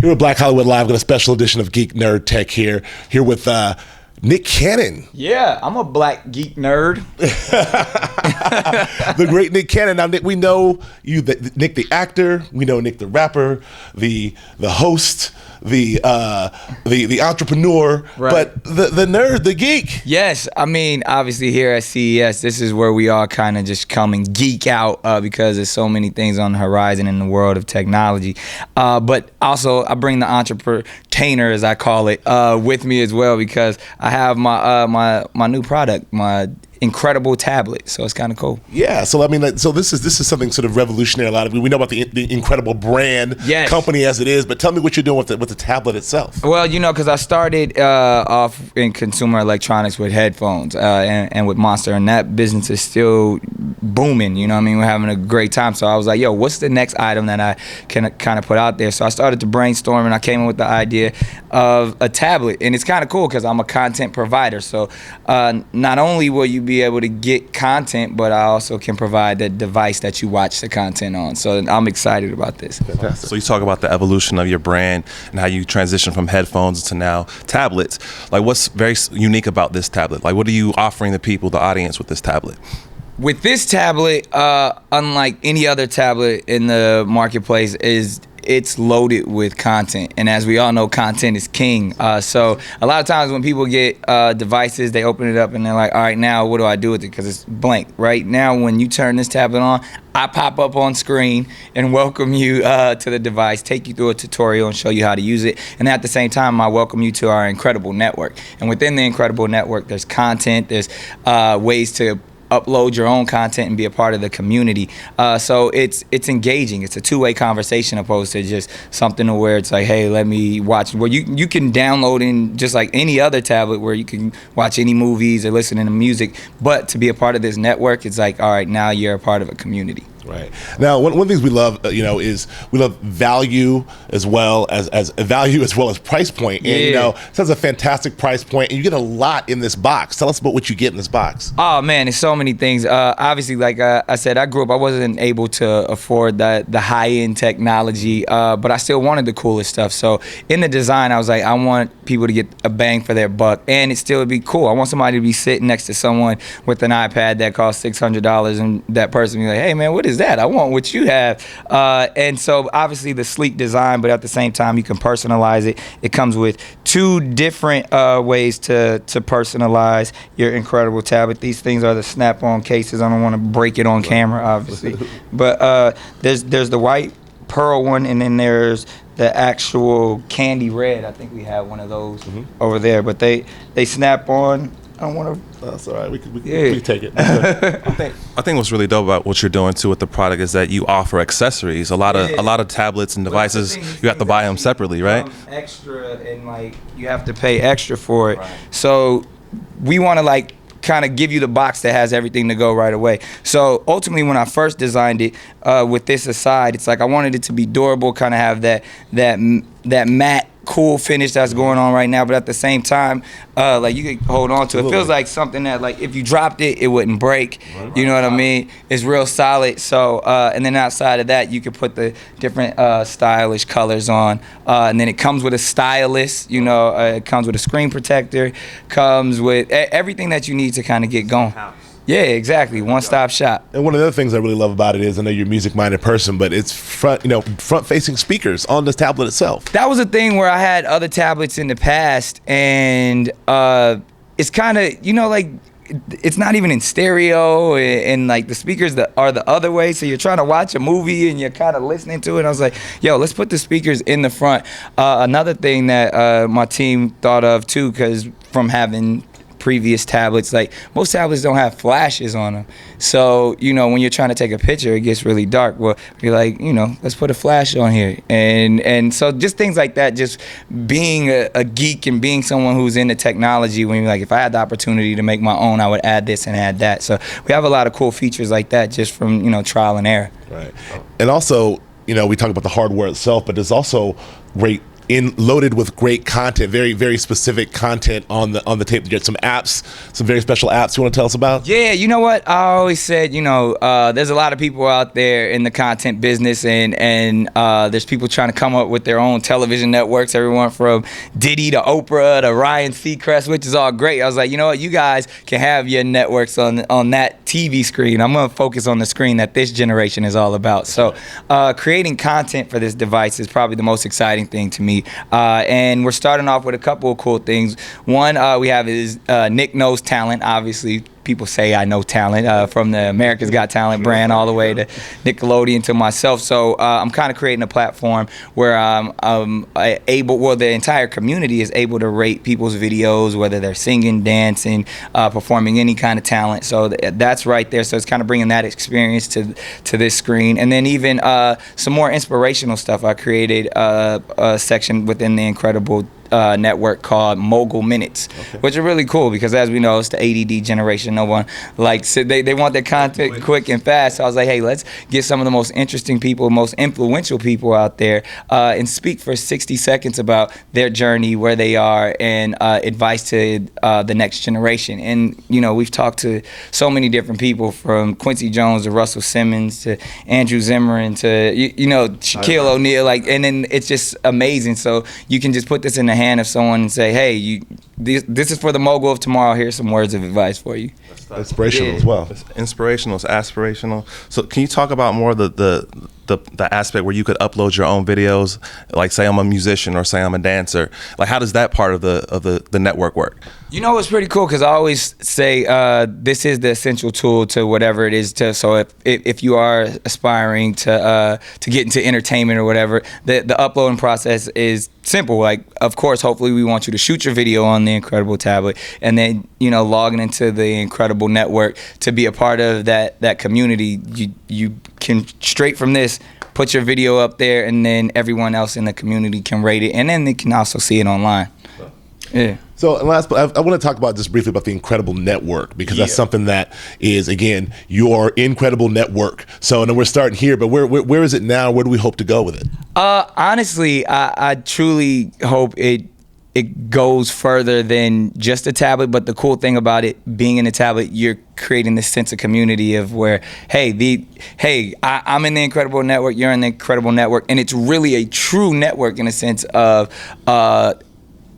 We're at Black Hollywood Live with a special edition of Geek Nerd Tech here with Nick Cannon. Yeah, I'm a black geek nerd. The great Nick Cannon. Now, Nick, we know you, Nick the actor. We know Nick the rapper, the host, the entrepreneur, right. But the nerd, the geek. Yes, I mean, obviously here at CES, this is where we all kind of just come and geek out because there's so many things on the horizon in the world of technology. But also, I bring the entrepreneur, as I call it, with me as well because I have my new product, my incredible tablet, so it's kind of cool. Yeah, so I mean, so this is something sort of revolutionary. A lot of we know about the incredible brand company as it is, but tell me what you're doing with the tablet itself. Well, you know, because I started off in consumer electronics with headphones and with Monster, and that business is still booming. You know what I mean? We're having a great time. So I was like, yo, what's the next item that I can kind of put out there? So I started to brainstorm, and I came in with the idea of a tablet, and it's kind of cool because I'm a content provider. So not only will you be able to get content, but I also can provide the device that you watch the content on. So I'm excited about this. Fantastic. So you talk about the evolution of your brand and how you transition from headphones to now tablets. Like, what's very unique about this tablet? Like, what are you offering the people, the audience, with this tablet? With this tablet, unlike any other tablet in the marketplace, it's loaded with content, and as we all know, content is king. So a lot of times when people get devices, they open it up and they're like, all right, now what do I do with it? Because it's blank. Right now, when you turn this tablet on, I pop up on screen and welcome you to the device, take you through a tutorial and show you how to use it. And at the same time, I welcome you to our incredible network. And within the incredible network, there's content, there's ways to upload your own content and be a part of the community. So it's engaging. It's a two-way conversation opposed to just something where it's like, hey, let me watch. Well, you can download in just like any other tablet where you can watch any movies or listen to music. But to be a part of this network, it's like, all right, now you're a part of a community. Right. Now, one of the things we love, is we love value as well as price point. And that's a fantastic price point, and you get a lot in this box. Tell us about what you get in this box. Oh man, there's so many things. Obviously, like I said, I grew up. I wasn't able to afford the high-end technology, but I still wanted the coolest stuff. So in the design, I was like, I want people to get a bang for their buck, and it still would be cool. I want somebody to be sitting next to someone with an iPad that costs $600, and that person be like, hey man, what is that? I want what you have. And so obviously the sleek design, but at the same time you can personalize it. It comes with two different ways to personalize your incredible tablet. These things are the snap-on cases. I don't want to break it on camera, obviously. But there's the white pearl one, and then there's the actual candy red. I think we have one of those over there. But they snap on. I don't want to. That's all right. We can take it. I think what's really dope about what you're doing too with the product is that you offer accessories. A lot of tablets and devices, you have to buy them separately, right? Extra, and like you have to pay extra for it. Right. So we want to like kind of give you the box that has everything to go right away. So ultimately, when I first designed it, with this aside, it's like I wanted it to be durable, kind of have that matte, cool finish that's going on right now, but at the same time, like you could hold on to it. It feels like something that, like, if you dropped it, it wouldn't break. You know what I mean? It's real solid. So, and then outside of that, you could put the different stylish colors on, and then it comes with a stylus. It comes with a screen protector, comes with everything that you need to kind of get going. Yeah, exactly. One-stop shop. And one of the other things I really love about it is, I know you're a music-minded person, but it's front-facing speakers on this tablet itself. That was a thing where I had other tablets in the past, and it's kind of, like, it's not even in stereo, and like the speakers that are the other way. So you're trying to watch a movie and you're kind of listening to it. And I was like, yo, let's put the speakers in the front. Another thing that my team thought of too, because from having previous tablets, like most tablets don't have flashes on them, so when you're trying to take a picture, it gets really dark. Well, you're like, let's put a flash on here, and so just things like that. Just being a geek and being someone who's into technology, when you're like, if I had the opportunity to make my own, I would add this and add that. So we have a lot of cool features like that just from trial and error. Right. And also, we talk about the hardware itself, but there's also great loaded with great content, very, very specific content on the tape. You get some apps, some very special apps you want to tell us about? Yeah, you know what? I always said, there's a lot of people out there in the content business, and there's people trying to come up with their own television networks, everyone from Diddy to Oprah to Ryan Seacrest, which is all great. I was like, you know what? You guys can have your networks on that TV screen. I'm going to focus on the screen that this generation is all about. So creating content for this device is probably the most exciting thing to me. And we're starting off with a couple of cool things. One we have is Nick Knows Talent. Obviously, people say I know talent, from the America's Got Talent brand all the way to Nickelodeon to myself. So I'm kind of creating a platform where the entire community is able to rate people's videos, whether they're singing, dancing, performing any kind of talent. So that's right there. So it's kind of bringing that experience to this screen. And then even some more inspirational stuff. I created a section within the Incredible network called Mogul Minutes, which are really cool because, as we know, it's the ADD generation. No one likes it. They want their content quick and fast. So I was like, hey, let's get some of the most interesting people, most influential people out there and speak for 60 seconds about their journey, where they are, and advice to the next generation. And, we've talked to so many different people, from Quincy Jones to Russell Simmons to Andrew Zimmern to, Shaquille O'Neal. And then it's just amazing. So you can just put this in the hand of someone and say, hey, this is for the mogul of tomorrow. Here's some words of advice for you. Inspirational as well. It's inspirational. It's aspirational. So can you talk about more the aspect where you could upload your own videos? Like, say I'm a musician or say I'm a dancer. Like, how does that part of the network work? It's pretty cool because I always say this is the essential tool to whatever it is. So if you are aspiring to get into entertainment or whatever, the uploading process is simple. Like, of course, hopefully we want you to shoot your video on the Incredible tablet, and then logging into the Incredible network to be a part of that community. You can, straight from this, put your video up there, and then everyone else in the community can rate it, and then they can also see it online. Yeah. So last, I want to talk about just briefly about the Incredible Network, because that's something that is, again, your Incredible Network. So, and then we're starting here, but where is it now? Where do we hope to go with it? Honestly, I truly hope it goes further than just a tablet. But the cool thing about it being in a tablet, you're creating this sense of community of where, I'm in the Incredible Network, you're in the Incredible Network, and it's really a true network in a sense of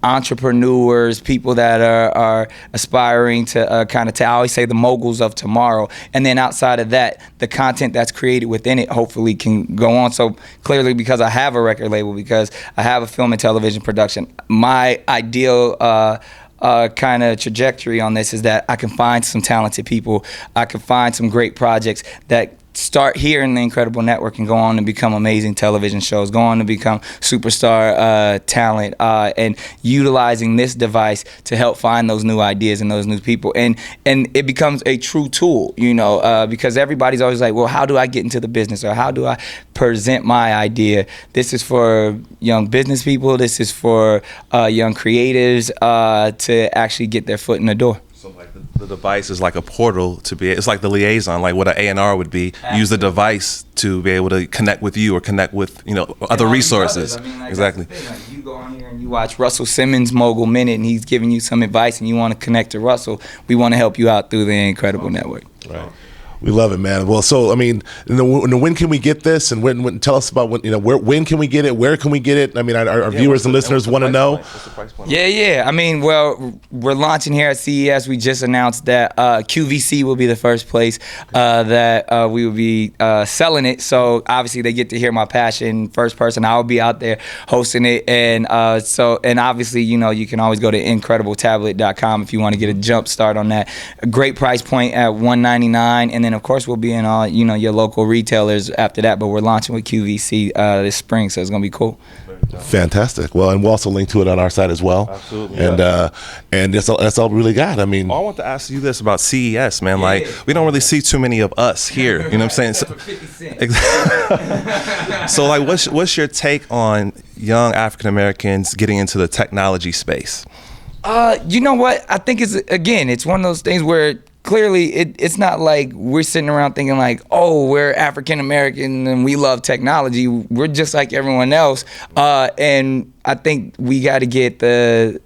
entrepreneurs, people that are aspiring to I always say the moguls of tomorrow. And then outside of that, the content that's created within it hopefully can go on. So clearly, because I have a record label, because I have a film and television production, my ideal kind of trajectory on this is that I can find some talented people, I can find some great projects that start here in the Incredible Network and go on to become amazing television shows, go on to become superstar talent, and utilizing this device to help find those new ideas and those new people. And it becomes a true tool, because everybody's always like, well, how do I get into the business, or how do I present my idea? This is for young business people. This is for young creatives to actually get their foot in the door. So like the device is like a portal to be, it's like the liaison, like what an A&R would be. Absolutely. Use the device to be able to connect with you or connect with, other resources. Exactly. Like, you go on here and you watch Russell Simmons' Mogul Minute, and he's giving you some advice, and you want to connect to Russell. We want to help you out through the Incredible Network. Right. We love it, man. Well, so I mean, when can we get this? And when tell us about when can we get it? Where can we get it? I mean, our viewers and listeners want to know. What's the price point? Yeah. I mean, well, we're launching here at CES. We just announced that QVC will be the first place that we will be selling it. So obviously, they get to hear my passion first person. I'll be out there hosting it, and obviously, you can always go to incredibletablet.com if you want to get a jump start on that. A great price point at $199, and then of course we'll be in all your local retailers after that, but we're launching with QVC this spring, so it's gonna be cool. Fantastic. Well, and we'll also link to it on our site as well. Absolutely. And that's all we really got. I mean, I want to ask you this about CES, man. Like, we don't really see too many of us here. You know what I'm saying? So like, what's your take on young African Americans getting into the technology space? You know what? I think it's one of those things where clearly it's not like we're sitting around thinking like, oh, we're African American and we love technology. We're just like everyone else, and I think we got to get the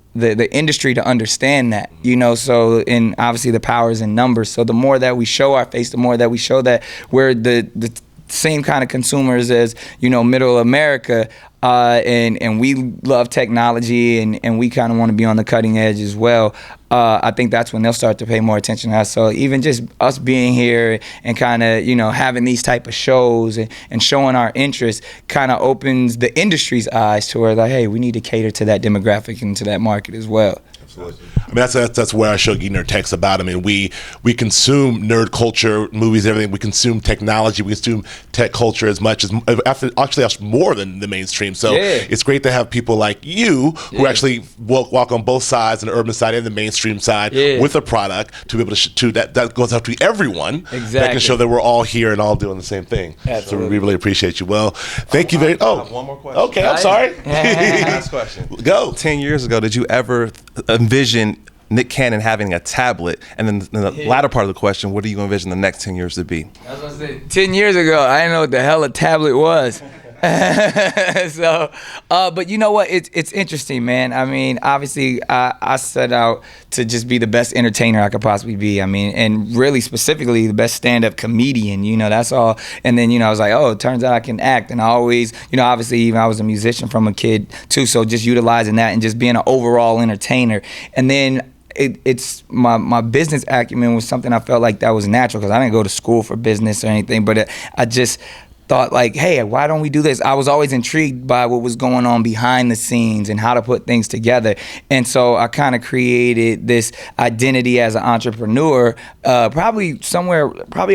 industry to understand that, you know. So, and obviously the power is in numbers. So the more that we show our face, the more that we show that we're the same kind of consumers as, you know, middle America, and we love technology, and we kind of want to be on the cutting edge as well. I think that's when they'll start to pay more attention to us. So even just us being here and kind of, you know, having these type of shows and showing our interest kind of opens the industry's eyes to where, like, hey, we need to cater to that demographic and to that market as well. Absolutely. I mean, that's where our show Geek Nerd Tech's about. I mean, we consume nerd culture, movies, everything. We consume technology. We consume tech culture as much as actually more than the mainstream. So it's great to have people like you who actually walk on both sides, the urban side and the mainstream side, with a product to be able to that goes out to everyone. That can show that we're all here and all doing the same thing. Absolutely. So we really appreciate you. Well, thank you very. I have one more question. Okay, I'm sorry. Last question. Go. 10 years ago, did you ever envision Nick Cannon having a tablet? And then the latter part of the question, what do you envision the next 10 years to be? I was gonna say, 10 years ago, I didn't know what the hell a tablet was. So, but you know what? It's interesting, man. I mean, obviously, I set out to just be the best entertainer I could possibly be. I mean, and really specifically the best stand-up comedian. You know, that's all. And then, you know, I was like, oh, it turns out I can act. And I always, you know, obviously, even I was a musician from a kid too. So just utilizing that and just being an overall entertainer. And then it's my business acumen was something I felt like that was natural, because I didn't go to school for business or anything, but I just thought like, hey, why don't we do this? I was always intrigued by what was going on behind the scenes and how to put things together. And so I kind of created this identity as an entrepreneur, probably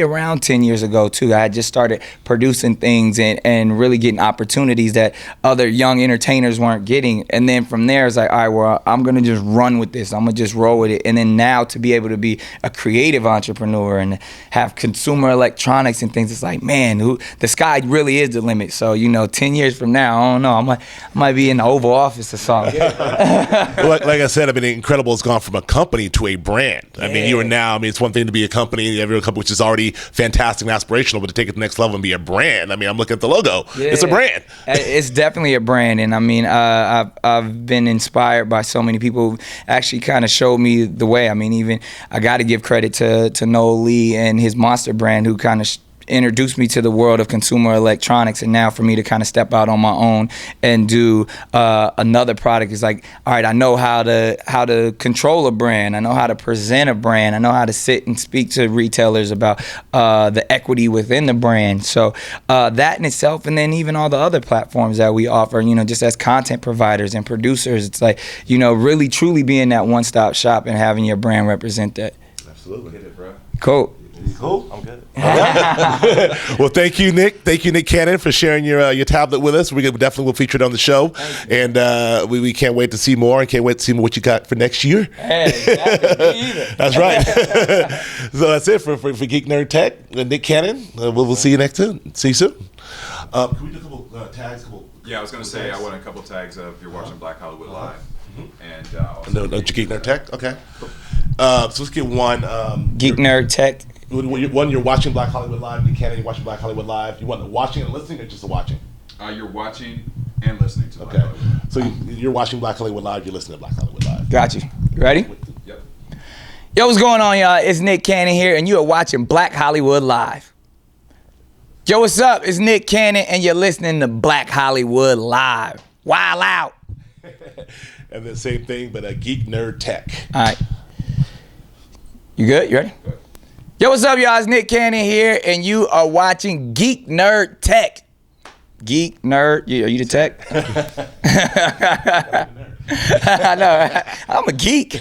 around 10 years ago too. I had just started producing things and really getting opportunities that other young entertainers weren't getting. And then from there, it's like, all right, well, I'm gonna just run with this. I'm gonna just roll with it. And then now to be able to be a creative entrepreneur and have consumer electronics and things, it's like, man, the sky really is the limit. So, you know, 10 years from now, I don't know, I might be in the Oval Office or something. Well, like I said, I mean, Incredible has gone from a company to a brand. I mean, you are now, I mean, it's one thing to be a company, which is already fantastic and aspirational, but to take it to the next level and be a brand, I mean, I'm looking at the logo. It's a brand. It's definitely a brand. And I mean, I've been inspired by so many people who actually kind of showed me the way. I mean, even I got to give credit to Noel Lee and his Monster brand, who kind of introduced me to the world of consumer electronics. And now for me to kind of step out on my own and do another product is like, all right, I know how to control a brand. I know how to present a brand. I know how to sit and speak to retailers about the equity within the brand. So that in itself, and then even all the other platforms that we offer, you know, just as content providers and producers, it's like, you know, really truly being that one-stop shop and having your brand represent that. Absolutely. Get it, bro. Cool. Cool. I'm good. Well, thank you, Nick. Thank you, Nick Cannon, for sharing your tablet with us. We definitely will feature it on the show, and we can't wait to see more, and can't wait to see what you got for next year. Hey, exactly. That's right. So that's it for Geek Nerd Tech. Nick Cannon. We'll see you next time. See you soon. Can we do a couple tags? Yeah, I was going to say I want a couple tags if you're watching Black Hollywood Live. And no Geek Nerd Tech. Okay. So let's get one. Geek Nerd Tech. One, you're watching Black Hollywood Live. Nick Cannon, you're watching Black Hollywood Live. You want the watching and listening, or just the watching? You're watching and listening to Black Okay. Hollywood. So you're watching Black Hollywood Live. You're listening to Black Hollywood Live. Got you. You ready? Yep. Yo, what's going on, y'all? It's Nick Cannon here, and you are watching Black Hollywood Live. Yo, what's up? It's Nick Cannon, and you're listening to Black Hollywood Live. Wild out. And the same thing, but a Geek Nerd Tech. All right. You good? You ready? Good. Yo, what's up, y'all? It's Nick Cannon here, and you are watching Geek Nerd Tech. Geek Nerd. Are you the tech? I know. I'm a geek.